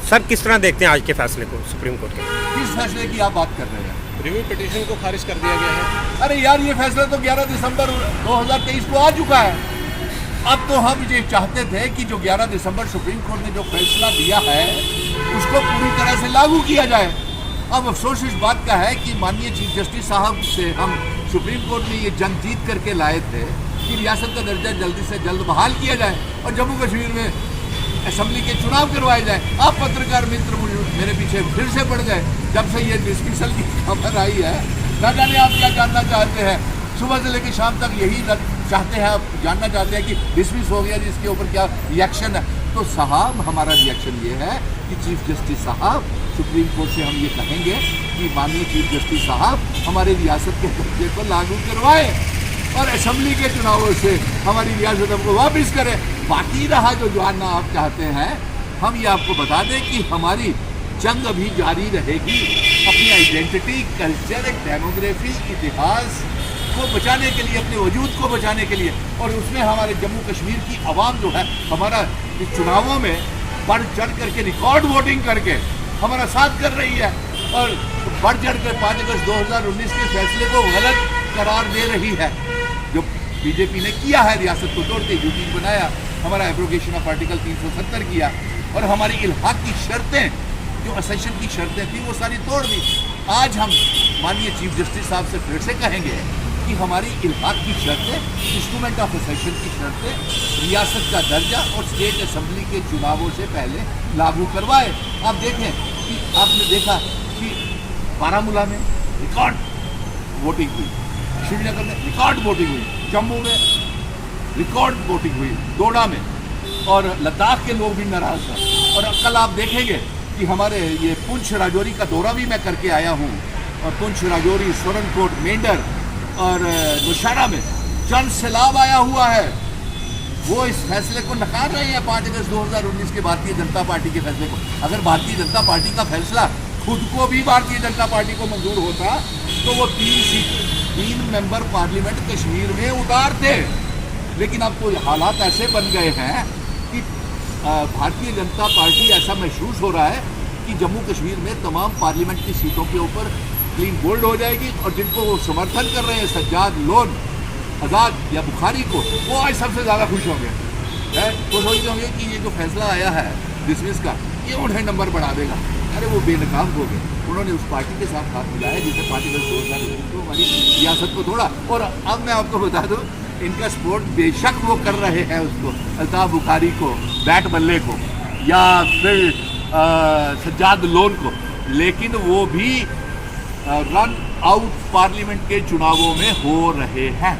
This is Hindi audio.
सर किस तरह देखते हैं आज के फैसले को सुप्रीम कोर्ट के? किस फैसले की आप बात कर रहे हैं? रिव्यू पिटीशन को खारिज कर दिया गया है। अरे यार, ये फैसला तो 11 दिसंबर 2023 को आ चुका है। अब तो हम ये चाहते थे कि जो 11 दिसंबर सुप्रीम कोर्ट ने जो फैसला दिया है उसको पूरी तरह से लागू किया जाए। अब अफसोस इस बात का है कि माननीय चीफ जस्टिस साहब से हम सुप्रीम कोर्ट में ये जंग जीत करके लाए थे कि रियासत का दर्जा जल्दी से जल्द बहाल किया जाए और जम्मू कश्मीर में असेंबली के चुनाव करवाए जाए। अब पत्रकार मित्र मेरे पीछे फिर से पड़ गए जब से ये डिसमिसल की खबर आई है। ना जाने आप क्या जानना चाहते हैं, सुबह से लेकर शाम तक यही चाहते हैं, आप जानना चाहते हैं कि डिसमिस हो गया, जिसके ऊपर क्या रिएक्शन है। तो साहब, हमारा रिएक्शन ये है कि चीफ जस्टिस साहब, सुप्रीम कोर्ट से हम ये कहेंगे कि माननीय चीफ जस्टिस साहब हमारे रियासत के दर्जे को लागू करवाए और असेंबली के चुनावों से हमारी रियासत हमको वापस करें। बाकी रहा जो जानना आप चाहते हैं, हम ये आपको बता दें कि हमारी जंग अभी जारी रहेगी अपनी आइडेंटिटी, कल्चर, डेमोग्राफी, इतिहास को बचाने के लिए, अपने वजूद को बचाने के लिए। और उसमें हमारे जम्मू कश्मीर की आवाम जो है हमारा इस चुनावों में बढ़ चढ़ करके रिकॉर्ड वोटिंग करके हमारा साथ कर रही है और बढ़ चढ़ कर 5 अगस्त 2019 के फैसले को गलत करार दे रही है। जो बीजेपी ने किया है, रियासत को तोड़ के यूटी बनाया, हमारा एब्रोगेशन ऑफ आर्टिकल 370 किया और हमारी इल्हाक की शर्तें, जो असेशन की शर्तें थी, वो सारी तोड़ दी। आज हम माननीय चीफ जस्टिस साहब से फिर से कहेंगे कि हमारी इल्हाक की शर्तें, इंस्ट्रूमेंट ऑफ असेशन की शर्तें रियासत का दर्जा और स्टेट असेंबली के चुनावों से पहले लागू करवाए। आप देखें कि आपने देखा कि बारामूला में रिकॉर्ड वोटिंग हुई, श्रीनगर में रिकॉर्ड वोटिंग हुई, जम्मू में रिकॉर्ड वोटिंग हुई, डोडा में, और लद्दाख के लोग भी नाराज हैं। और कल आप देखेंगे कि हमारे ये पुंछ राजौरी का दौरा भी मैं करके आया हूँ और पुंछ राजौरी, सोरनकोट, मेंढर और नौशहरा में जन सैलाब आया हुआ है। वो इस फैसले को नकार रहे हैं 5 अगस्त 2019 के भारतीय जनता पार्टी के फैसले को। अगर भारतीय जनता पार्टी का फैसला खुद को भी भारतीय जनता पार्टी को मंजूर होता तो वो 3 मेंबर पार्लियामेंट कश्मीर में उतारते। लेकिन अब तो हालात ऐसे बन गए हैं कि भारतीय जनता पार्टी, ऐसा महसूस हो रहा है कि जम्मू कश्मीर में तमाम पार्लियामेंट की सीटों के ऊपर क्लीन बोल्ड हो जाएगी और जिनको वो समर्थन कर रहे हैं, सज्जाद लोन, आज़ाद या बुखारी को, वो आज सबसे ज़्यादा खुश होंगे। वो सोचते होंगे कि ये जो फैसला आया है डिसमिस का, ये उन्हें नंबर बढ़ा देगा। अरे वो बेनकाब हो गए, उन्होंने उस पार्टी के साथ हाथ मिलाया जिसने 5 अगस्त 2019 को हमारी रियासत को तोड़ा। और अब मैं आपको बता दूँ, इनका सपोर्ट बेशक वो कर रहे हैं उसको, अल्ताफ बुखारी को, बैट बल्ले को, या फिर सज्जाद लोन को, लेकिन वो भी रन आउट पार्लियामेंट के चुनावों में हो रहे हैं।